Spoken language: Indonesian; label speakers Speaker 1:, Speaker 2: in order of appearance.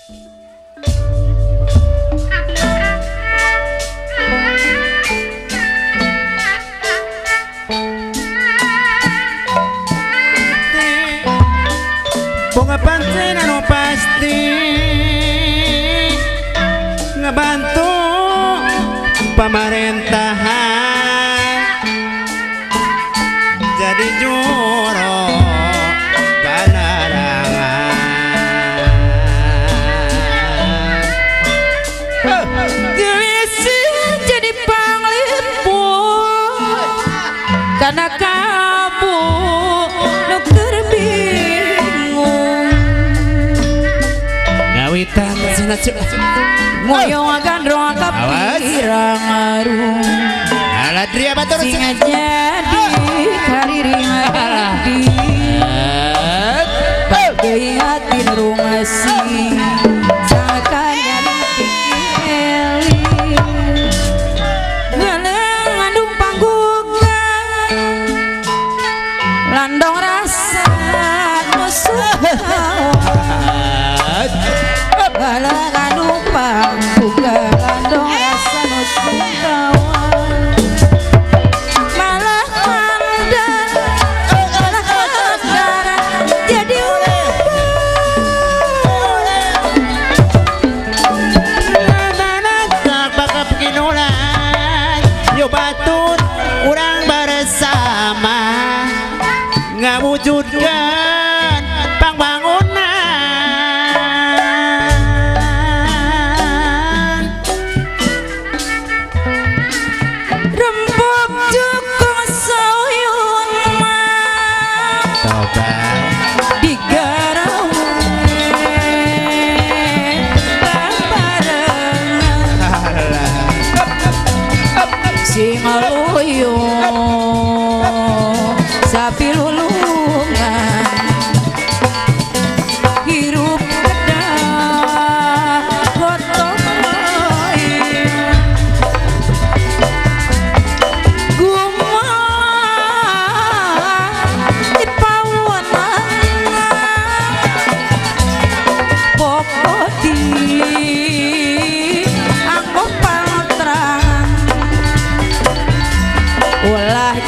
Speaker 1: Bunga pantai anu pasti ngebantu pemerintahan jadi juru penerangan
Speaker 2: Gewisi jadi panglipu karena kamu dokter bingung
Speaker 1: ngawitan senacuk
Speaker 2: moyong gandrong kapirang arung
Speaker 1: aladria batur
Speaker 2: singa jadi kariring hati bagai hati nerungasi sakanya dikeli ngeleng ngandung panggungan landong rasa musuh galang ngandung panggungan landong rasa musuh
Speaker 1: batur urang bersama ngawujudkan pangbangunan
Speaker 2: rembuk jukung sayun
Speaker 1: coba
Speaker 2: digarau sing loyo sapi lulungan hirup kedah gotong royong gumoh di pawanan popoti anggo pangtrang ulah